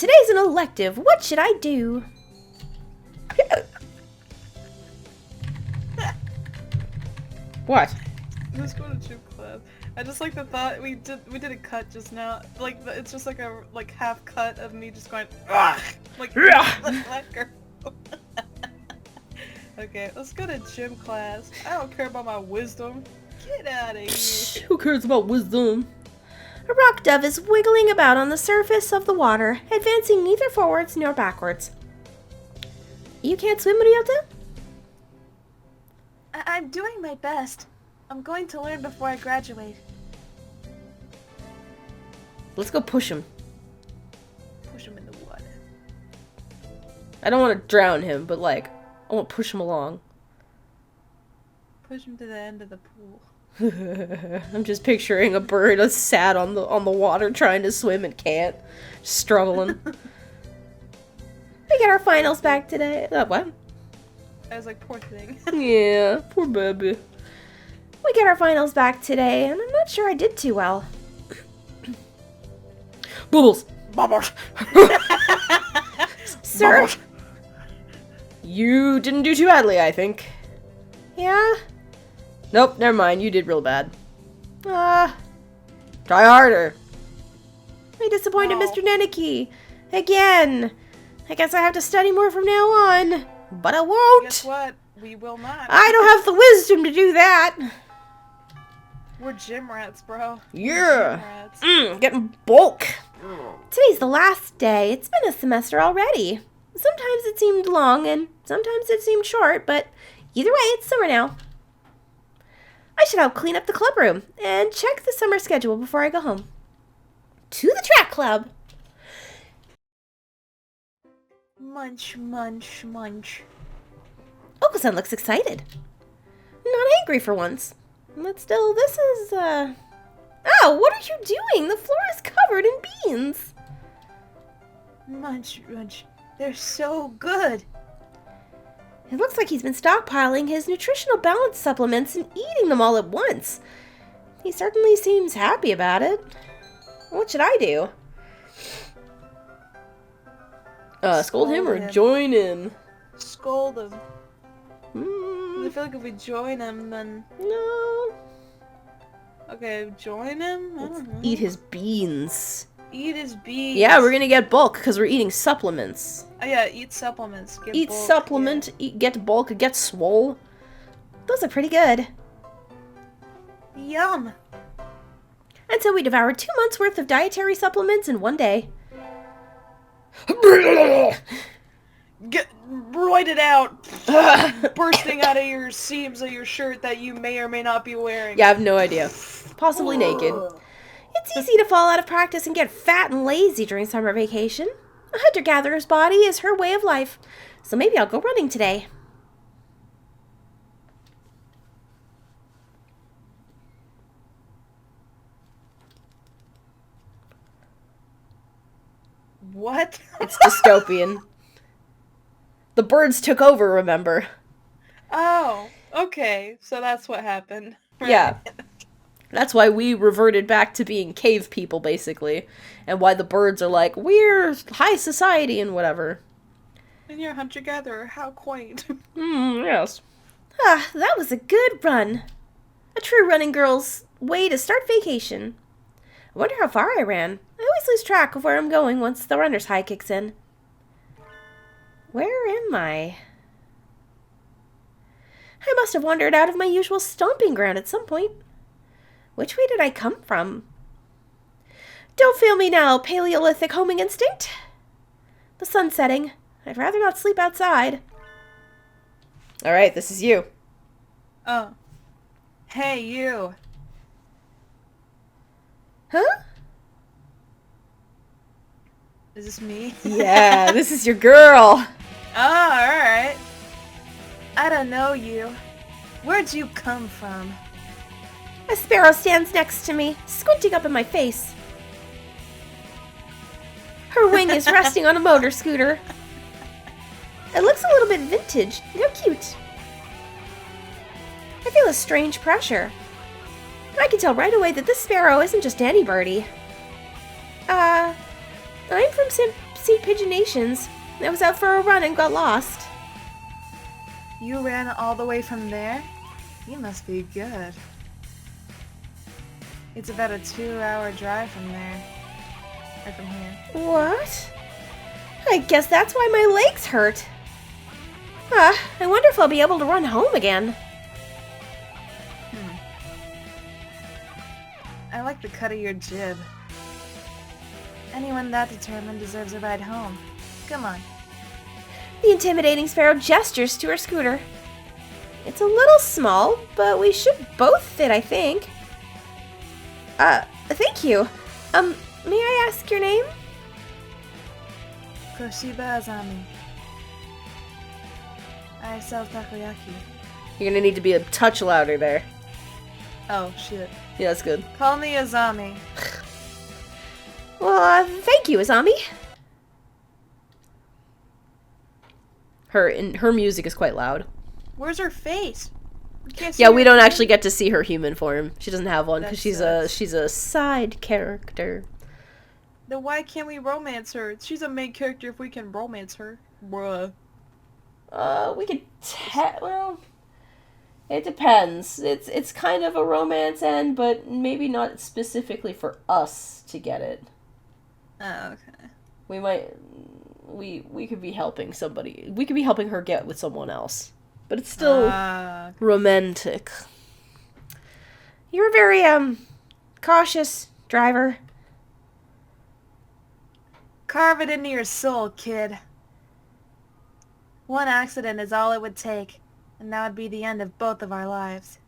today's an elective. What should I do? What? Let's go to gym class. I just like the thought we did a cut just now. Like it's just like a half cut of me just going ugh, like that girl. Okay, let's go to gym class. I don't care about my wisdom. Get out of here. Who cares about wisdom? A rock dove is wiggling about on the surface of the water, advancing neither forwards nor backwards. You can't swim, Ryota? I'm doing my best. I'm going to learn before I graduate. Let's go push him. Push him in the water. I don't want to drown him, but like, I want to push him along. Push him to the end of the pool. I'm just picturing a bird that's sad on the water trying to swim and can't. Struggling. We get our finals back today. What? I was like, poor thing. Yeah, poor baby. We get our finals back today, and I'm not sure I did too well. Bubbles! Bubbles! Sir? Bubbles. You didn't do too badly, I think. Yeah? Nope, never mind. You did real bad. Try harder. I disappointed No. Mr. Neneki. Again. I guess I have to study more from now on. But I won't. Guess what? We will not. I don't have the wisdom to do that. We're gym rats, bro. Yeah. Gym rats. Getting bulk. Today's the last day. It's been a semester already. Sometimes it seemed long and sometimes it seemed short, but either way, it's summer now. I should help clean up the club room and check the summer schedule before I go home. To the track club. Munch, munch, munch. Oko-san looks excited. Not angry for once. But still, this is, Oh, what are you doing? The floor is covered in beans. Munch, munch. They're so good. It looks like he's been stockpiling his nutritional balance supplements and eating them all at once. He certainly seems happy about it. What should I do? Scold him or join in? Scold him. Hmm, I feel like if we join him, then... no. Okay, join him? I don't know. Eat his beans. Eat his beans. Yeah, we're gonna get bulk because we're eating supplements. Oh yeah, eat supplements. Get Eat bulk, supplement, get bulk, get swole. Those are pretty good. Yeah. Yum. And so we devoured 2 months worth of dietary supplements in one day. Get roided out, bursting out of your seams of your shirt that you may or may not be wearing. Yeah, I have no idea. Possibly naked. It's easy to fall out of practice and get fat and lazy during summer vacation. A hunter-gatherer's body is her way of life, so maybe I'll go running today. What? It's dystopian. The birds took over, remember? Oh, okay. So that's what happened. Yeah. That's why we reverted back to being cave people, basically. And why the birds are like, we're high society and whatever. And you're a hunter-gatherer. How quaint. Yes. Ah, that was a good run. A true running girl's way to start vacation. I wonder how far I ran. I always lose track of where I'm going once the runner's high kicks in. Where am I? I must have wandered out of my usual stomping ground at some point. Which way did I come from? Don't feel me now, Paleolithic homing instinct. The sun's setting. I'd rather not sleep outside. Alright, this is you. Oh. Hey, you. Huh? Is this me? Yeah, this is your girl. Oh, alright. I don't know you. Where'd you come from? A sparrow stands next to me, squinting up in my face. Her wing is resting on a motor scooter. It looks a little bit vintage. How cute. I feel a strange pressure. And I can tell right away that this sparrow isn't just any birdie. I'm from St. Pigeonations. I was out for a run and got lost. You ran all the way from there? You must be good. It's about a 2-hour drive from there. Or from here. What? I guess that's why my legs hurt. I wonder if I'll be able to run home again. I like the cut of your jib. Anyone that determined deserves a ride home. Come on. The intimidating sparrow gestures to her scooter. It's a little small, but we should both fit, I think. Thank you. May I ask your name? Koshiba Azami. I sell takoyaki. You're gonna need to be a touch louder there. Oh, shit. Yeah, that's good. Call me Azami. Well, thank you, Azami. Her music is quite loud. Where's her face? Yeah, we don't actually get to see her human form. She doesn't have one because That she's a side character. Then why can't we romance her? She's a main character if we can romance her. Bruh. We could well, it depends. It's kind of a romance end, but maybe not specifically for us to get it. Oh, okay. We might we could be helping somebody. We could be helping her get with someone else. But it's still romantic. You're a very cautious driver. Carve it into your soul, kid. One accident is all it would take, and that would be the end of both of our lives.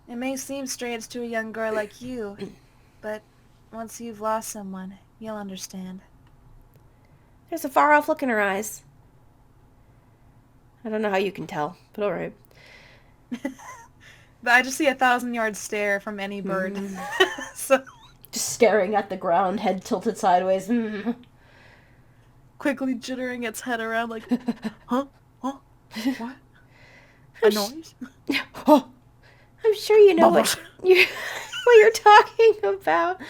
It may seem strange to a young girl like you, but once you've lost someone, you'll understand. There's a far-off look in her eyes. I don't know how you can tell, but alright. But I just see 1,000-yard stare from any bird. So Just staring at the ground, head tilted sideways. quickly jittering its head around like, huh? Huh? What? A noise? Oh, I'm sure you know what you're talking about.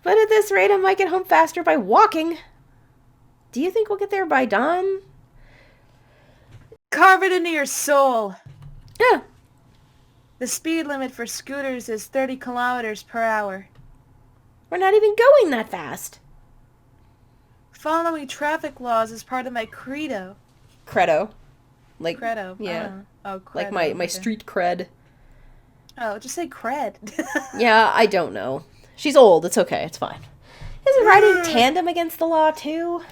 But at this rate, I might get home faster by walking. Do you think we'll get there by dawn? Carve it into your soul! Yeah. The speed limit for scooters is 30 kilometers per hour. We're not even going that fast. Following traffic laws is part of my credo. Credo. Like, Credo. yeah. Oh, credo. Like my okay. street cred. Oh, just say cred. Yeah, I don't know. She's old. It's okay. It's fine. Isn't riding tandem against the law, too?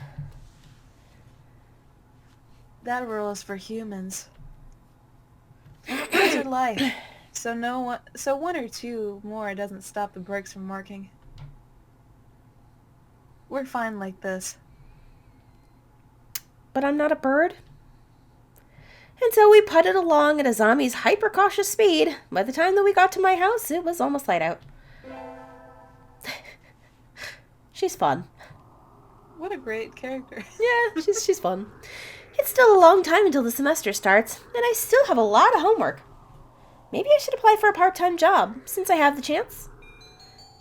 That rule is for humans. It's life. So one or two more doesn't stop the brakes from working. We're fine like this. But I'm not a bird. And so we putted along at Azami's hyper-cautious speed. By the time that we got to my house, it was almost light out. She's fun. What a great character. Yeah, she's fun. It's still a long time until the semester starts, and I still have a lot of homework. Maybe I should apply for a part-time job, since I have the chance.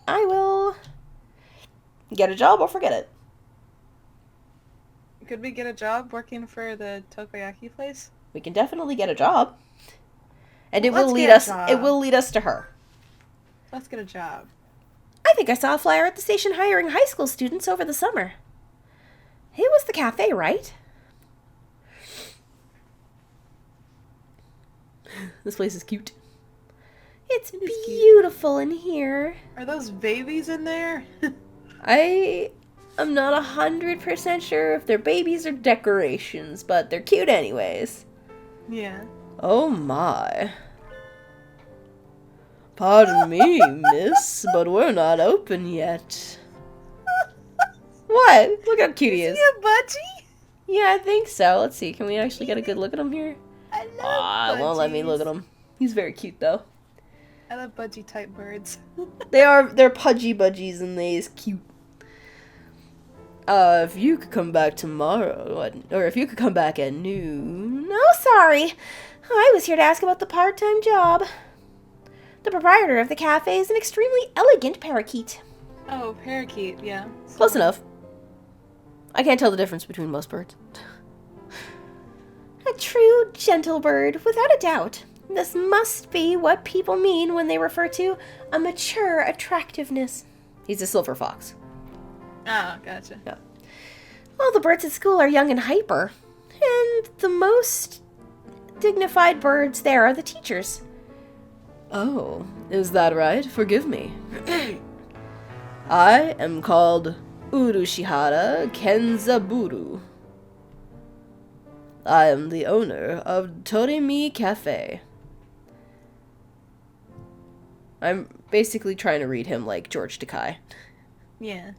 I will get a job or forget it. Could we get a job working for the takoyaki place? We can definitely get a job. And it Let's will lead get a us job. it will lead us to her. Let's get a job. I think I saw a flyer at the station hiring high school students over the summer. It was the cafe, right? This place is cute. It's beautiful in here. Are those babies in there? I am not 100% sure if they're babies or decorations, but they're cute anyways. Yeah. Oh my. Pardon me, miss, but we're not open yet. What? Look how cute he is. Is he a budgie? Yeah, I think so. Let's see. Can we actually get a good look at him here? I love It won't let me look at him. He's very cute though. I love budgie type birds. They're pudgy budgies and they's cute. If you could come back tomorrow, or if you could come back at noon. No, sorry. I was here to ask about the part-time job. The proprietor of the cafe is an extremely elegant parakeet. Oh, parakeet, yeah. Close enough. I can't tell the difference between most birds. A true gentle bird, without a doubt. This must be what people mean when they refer to a mature attractiveness. He's a silver fox. Oh, gotcha. Yeah. All the birds at school are young and hyper. And the most dignified birds there are the teachers. Oh, is that right? Forgive me. I am called Urushihara Kenzaburu. I am the owner of Torimi Cafe. I'm basically trying to read him like George Takei. Yeah.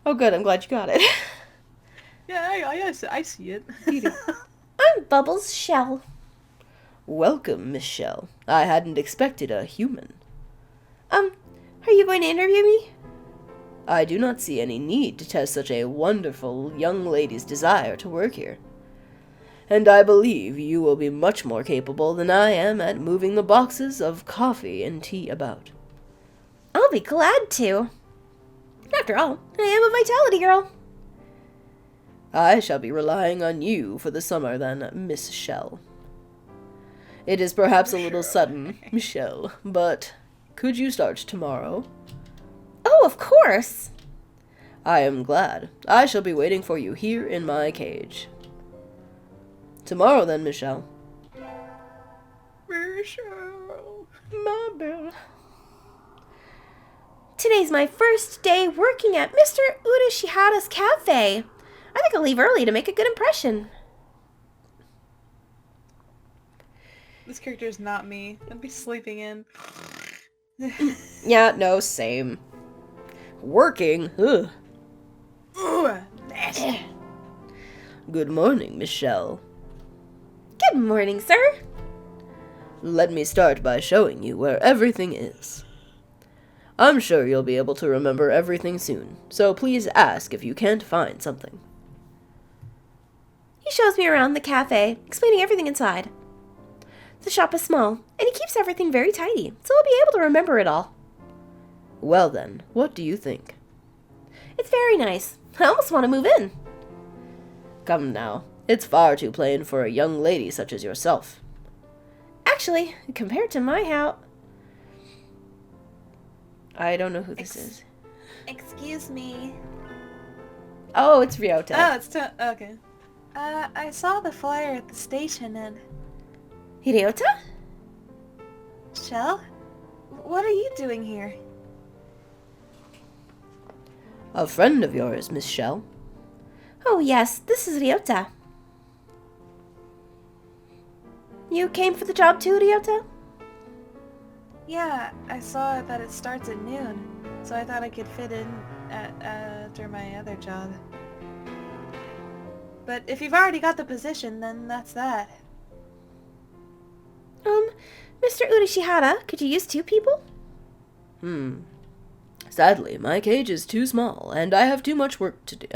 Oh good, I'm glad you got it. Yeah, I see it. I'm Bubbles Chel. Welcome, Miss Chel. I hadn't expected a human. Are you going to interview me? I do not see any need to test such a wonderful young lady's desire to work here. And I believe you will be much more capable than I am at moving the boxes of coffee and tea about. I'll be glad to. After all, I am a vitality girl. I shall be relying on you for the summer then, Miss Chel. It is perhaps a little sudden, Michelle, but could you start tomorrow? Oh, of course. I am glad. I shall be waiting for you here in my cage. Tomorrow then, Michelle. Michelle. My belle. Today's my first day working at Mr. Urashihara's cafe. I think I'll leave early to make a good impression. This character is not me. I'd be sleeping in. Yeah, no, same. Working? Ugh. Ooh, nasty. Good morning, Michelle. Good morning, sir. Let me start by showing you where everything is. I'm sure you'll be able to remember everything soon, so please ask if you can't find something. He shows me around the cafe, explaining everything inside. The shop is small, and he keeps everything very tidy, so I'll be able to remember it all. Well then, what do you think? It's very nice. I almost want to move in. Come now, it's far too plain for a young lady such as yourself. Actually, compared to my house... I don't know who this is. Excuse me. Oh, it's Ryota. Oh, it's okay. I saw the flyer at the station and... Ryota? Chel? What are you doing here? A friend of yours, Miss Chel. Oh yes, this is Ryota. You came for the job too, Ryota? Yeah, I saw that it starts at noon, so I thought I could fit in after my other job. But if you've already got the position, then that's that. Mr. Urashihara, could you use 2 people? Sadly, my cage is too small, and I have too much work to do.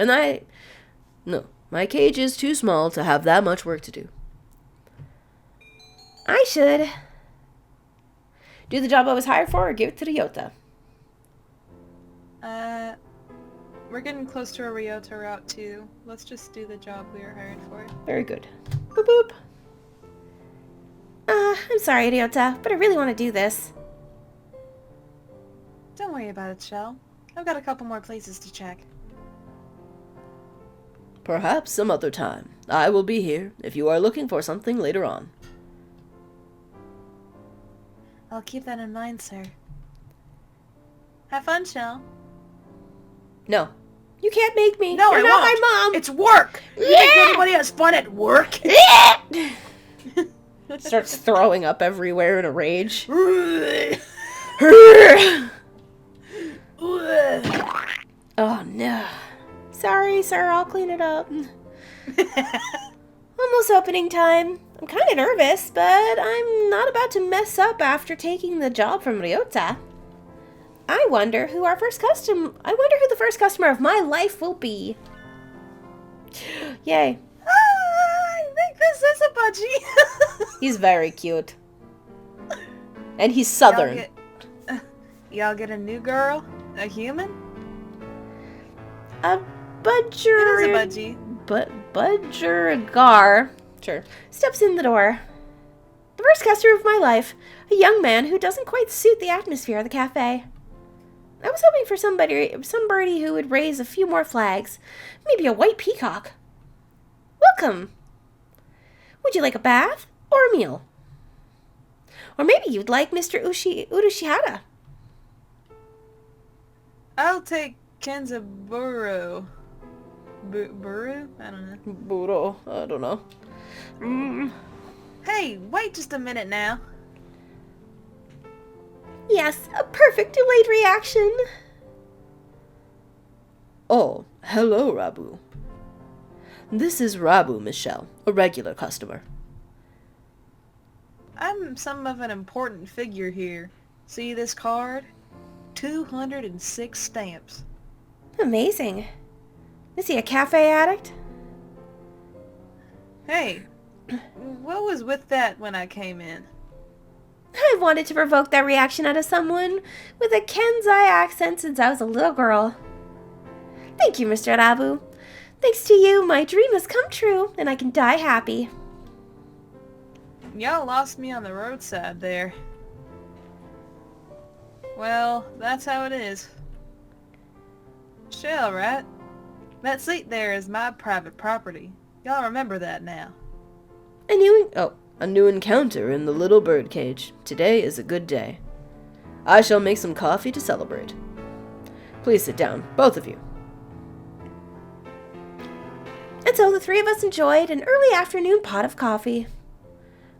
No, my cage is too small to have that much work to do. I should do the job I was hired for or give it to Ryota. We're getting close to a Ryota route too. Let's just do the job we were hired for. Very good. Boop boop. I'm sorry, Ryota, but I really want to do this. Don't worry about it, Chel. I've got a couple more places to check. Perhaps some other time. I will be here if you are looking for something later on. I'll keep that in mind, sir. Have fun, Chel. No. You can't make me. No, You're I not won't. my mom. It's work! You think anybody has fun at work? Starts throwing up everywhere in a rage. Oh no. Sorry, sir, I'll clean it up. Almost opening time. I'm kind of nervous, but I'm not about to mess up after taking the job from Ryota. I wonder who the first customer of my life will be. Yay. I think this is a budgie. He's very cute. And he's southern. Y'all get a new girl? A human? budgie. Budgerigar Sure. steps in the door. The first customer of my life, a young man who doesn't quite suit the atmosphere of the cafe. I was hoping for somebody who would raise a few more flags, maybe a white peacock. Welcome. Would you like a bath or a meal? Or maybe you'd like Mr. Urushihara. I'll take Kenzaburo. Buru? I don't know. Buro. I don't know. Hey, wait just a minute now. Yes, a perfect delayed reaction. Oh, hello, Rabu. This is Rabu, Michelle, a regular customer. I'm some of an important figure here. See this card? 206 stamps. Amazing. Is he a cafe addict? Hey, what was with that when I came in? I've wanted to provoke that reaction out of someone with a Kenzai accent since I was a little girl. Thank you, Mr. Rabu. Thanks to you, my dream has come true, and I can die happy. Y'all lost me on the roadside there. Well, that's how it is. Chel, right? That seat there is my private property. Y'all remember that now. A new encounter in the little bird cage. Today is a good day. I shall make some coffee to celebrate. Please sit down, both of you. And so the three of us enjoyed an early afternoon pot of coffee.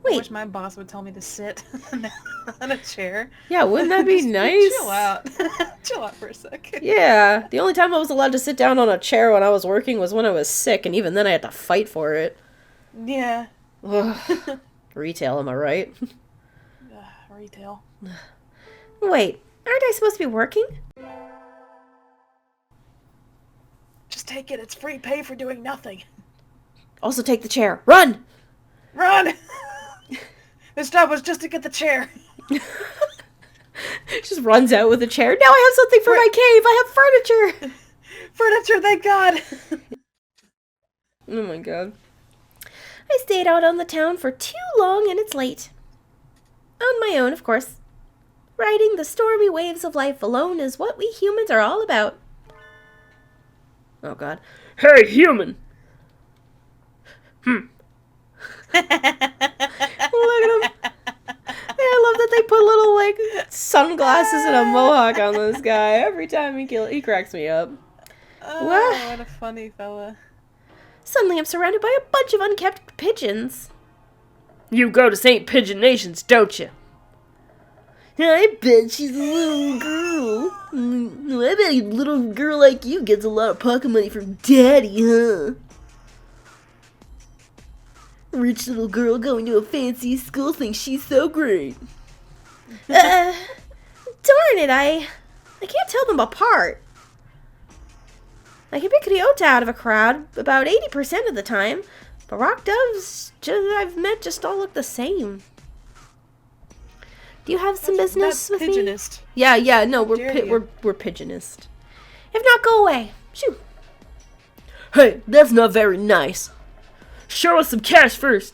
I Wait, wish my boss would tell me to sit on a chair. Yeah, wouldn't that be Just nice? Chill out. Chill out for a second. Yeah, the only time I was allowed to sit down on a chair when I was working was when I was sick, and even then I had to fight for it. Yeah. Ugh. Retail, am I right? Retail. wait, aren't I supposed to be working? Just take it. It's free pay for doing nothing. Also take the chair. Run! Run! This job was just to get the chair. Just runs out with a chair. Now I have something for my cave. I have furniture. Furniture, thank God. Oh my god. I stayed out on the town for too long and it's late. On my own, of course. Riding the stormy waves of life alone is what we humans are all about. Oh god. Hey, human! Look at him. I love that they put little, like, Sunglasses and a mohawk on this guy. Every time he cracks me up. Oh, What? what a funny fella. Suddenly I'm surrounded by a bunch of unkept pigeons. You go to St. Pigeon Nations, don't you? I bet she's a little girl. I bet a little girl like you gets a lot of pocket money from daddy, huh? Rich little girl going to a fancy school thinks she's so great. Darn it, I can't tell them apart. I can pick Ryota out of a crowd about 80% of the time, but rock doves I've met just all look the same. Do you have some business with me? Pigeonist. Yeah, no, dare you. we're pigeonist. If not, go away. Shoo. Hey, that's not very nice. Show us some cash first.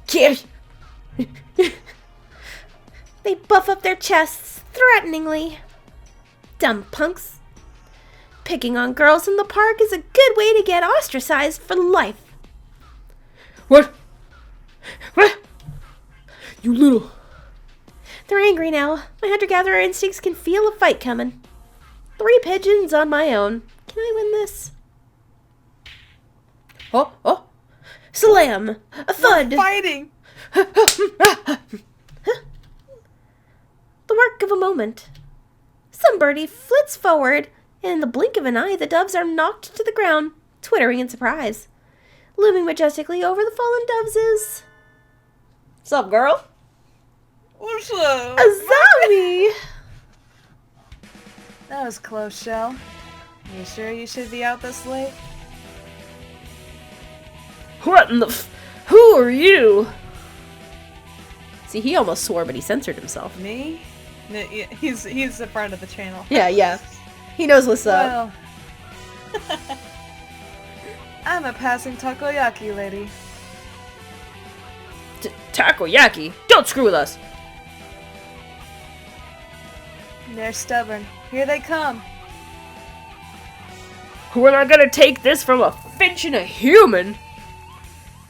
Cash. They buff up their chests threateningly. Dumb punks. Picking on girls in the park is a good way to get ostracized for life. What? What? You little... They're angry now. My hunter-gatherer instincts can feel a fight coming. 3 pigeons on my own. Can I win this? Oh. Slam! A thud! Fighting! The work of a moment. Some birdie flits forward, and in the blink of an eye, the doves are knocked to the ground, twittering in surprise. Looming majestically over the fallen doves is... What's up, girl? What's up? Azami! That was close, Chel. You sure you should be out this late? What in the Who are you? See, he almost swore, but he censored himself. Me? No, yeah, he's a friend of the channel. Yeah. He knows what's up. Well, I'm a passing takoyaki lady. Takoyaki? Don't screw with us! They're stubborn. Here they come. We're not gonna take this from a finch and a human!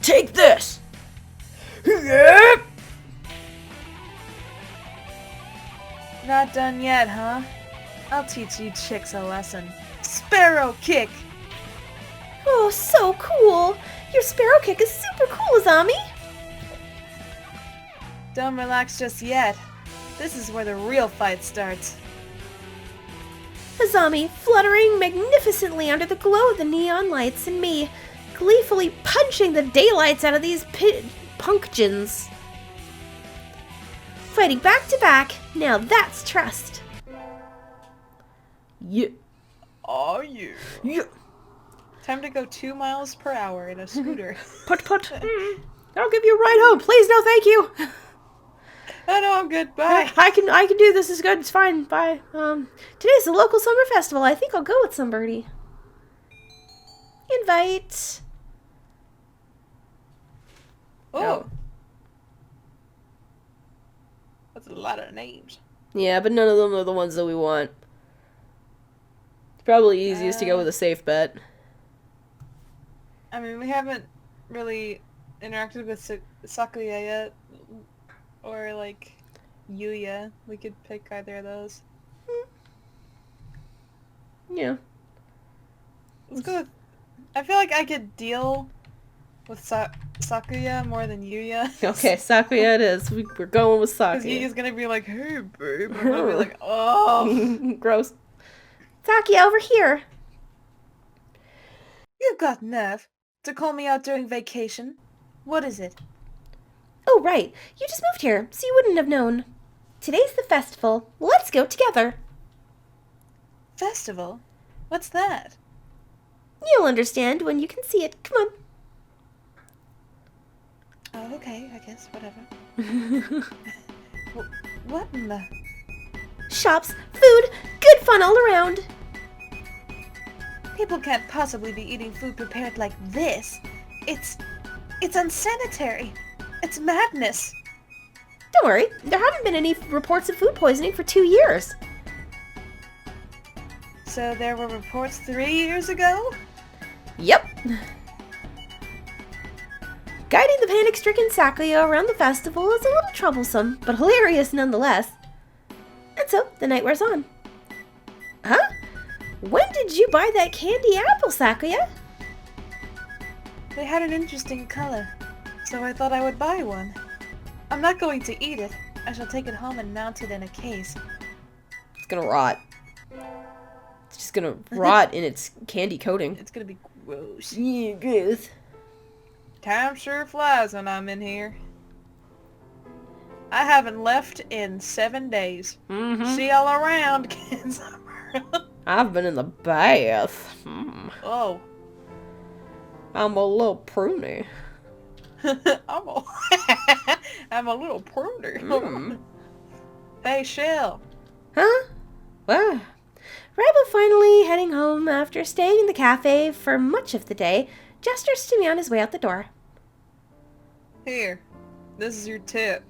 Take this! Yep. Not done yet, huh? I'll teach you chicks a lesson. Sparrow kick! Oh, so cool! Your sparrow kick is super cool, Azami! Don't relax just yet. This is where the real fight starts. Azami fluttering magnificently under the glow of the neon lights, and me gleefully punching the daylights out of these pumpkins. Fighting back to back, now that's trust. Yeah. Oh, yeah. Yeah. Time to go 2 miles per hour in a scooter. Put. I'll give you a ride home. Please, no, thank you. Oh no, I'm good. Bye. I can do this. It's good. It's fine. Bye. Today's the local summer festival. I think I'll go with somebody. Invite. Oh. That's a lot of names. Yeah, but none of them are the ones that we want. It's probably easiest to go with a safe bet. I mean, we haven't really interacted with Sakuya yet. Or, like, Yuya. We could pick either of those. Yeah. Let's go with... I feel like I could deal with Sakuya more than Yuya. Okay, Sakuya it is. We're going with Because Sakuya. Yuya's gonna be like, hey, babe. And I'll be like, oh. Gross. Sakia, over here. You've got nerve to call me out during vacation. What is it? Oh, right. You just moved here, so you wouldn't have known. Today's the festival. Let's go together. Festival? What's that? You'll understand when you can see it. Come on. Oh, okay, I guess, whatever. What in the... Shops, food, good fun all around. People can't possibly be eating food prepared like this. It's unsanitary. It's madness. Don't worry, there haven't been any reports of food poisoning for 2 years. So there were reports 3 years ago? Yep. Guiding the panic-stricken Sakuya around the festival is a little troublesome, but hilarious nonetheless. And so, the night wears on. Huh? When did you buy that candy apple, Sakuya? They had an interesting color, so I thought I would buy one. I'm not going to eat it. I shall take it home and mount it in a case. It's gonna rot. It's just gonna rot in its candy coating. It's gonna be gross. Yeah, gross. Time sure flies when I'm in here. I haven't left in 7 days. Mm-hmm. See y'all around, kids. I've been in the bath. Oh. I'm a little pruny. I'm a little pruner. Mm. Hey, Chel. Huh? Well, Rebel finally heading home after staying in the cafe for much of the day, gestures to me on his way out the door. Here. This is your tip.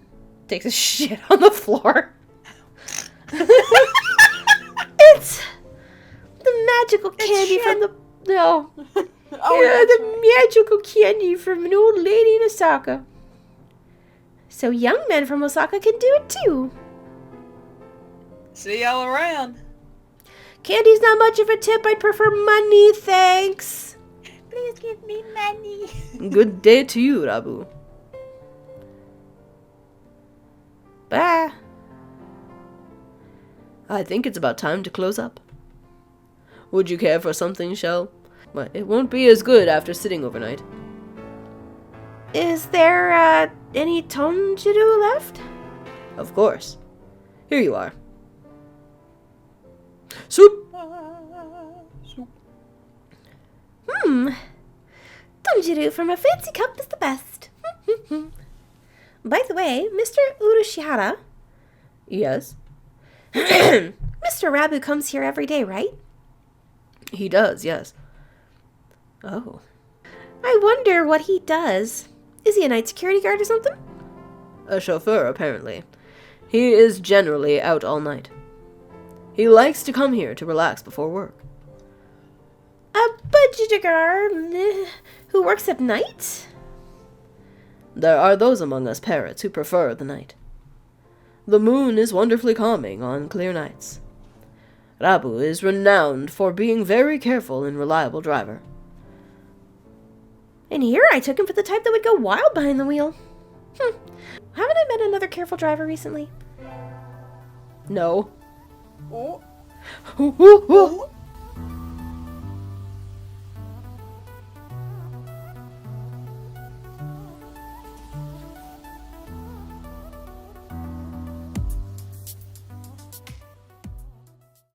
takes a shit on the floor. It's the magical candy from the... No. Oh, Yeah, that's the magical candy from an old lady in Osaka. So young men from Osaka can do it too. See y'all around. Candy's not much of a tip. I'd prefer money, thanks. Please give me money. Good day to you, Rabu. Bye. I think it's about time to close up. Would you care for something, Chel? But it won't be as good after sitting overnight. Is there, any tonjiru left? Of course. Here you are. Soup! Tonjiru from a fancy cup is the best. By the way, Mr. Urushihara, Yes. Mr. Rabu comes here every day, right? He does, yes. Oh. I wonder what he does. Is he a night security guard or something? A chauffeur, apparently. He is generally out all night. He likes to come here to relax before work. A budget guard who works at night? There are those among us parrots who prefer the night. The moon is wonderfully calming on clear nights. Rabu is renowned for being very careful and reliable driver. And here I took him for the type that would go wild behind the wheel. Haven't I met another careful driver recently? No. Oh. Ooh, ooh, ooh.